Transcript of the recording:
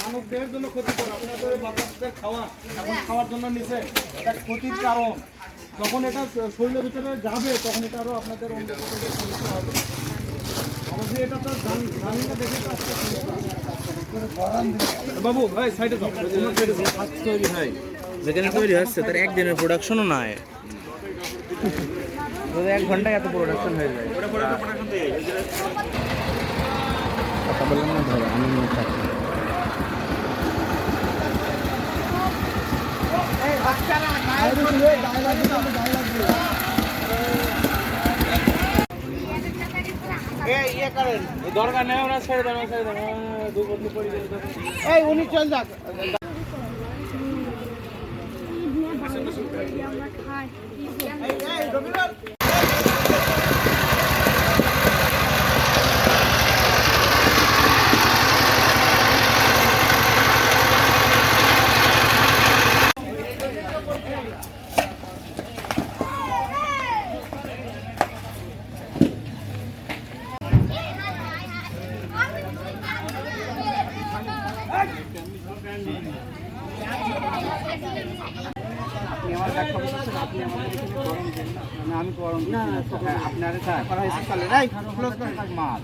মানবদেহের জন্য ক্ষতিকর, আপনাদের বাচ্চাদের খাওয়া এখন খাওয়ার জন্য নিচে এটা ক্ষতির কারণ। যখন এটা শরীরের ভিতরে যাবে তখন এটা আরো আপনাদের অন্য সমস্যা হবে। অবশ্যই এটা তো জানি না দেখে বাবু ভাই সাইডে যাও, তৈরি হয় যেখানে তৈরি হচ্ছে তার একদিনের প্রোডাকশনও নাই, 1 ঘন্টায় এত প্রোডাকশন হয়ে যায়। কথা বললাম না ধরো আমি দরকার নেই, ওরা ছেড়ে দেন দু বদলি করে এই উনি চল যাক। আপনি আমার কাজ করছেন, আপনি আমাদের গরম দেন না, আমি গরম না, আপনার করা হয়েছে মাল